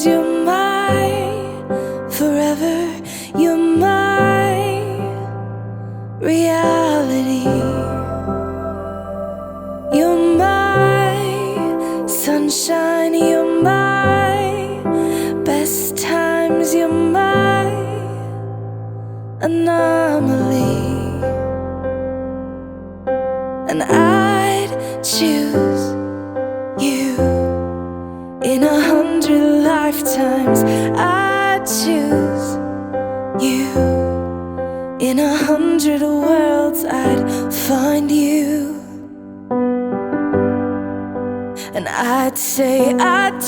'cause you're my forever, you're my reality. You're my sunshine, you're my best times, you're my anomaly. And I'd choose you in 100 lifetimes. I'd choose you in 100 worlds. I'd find you, and I'd say I do.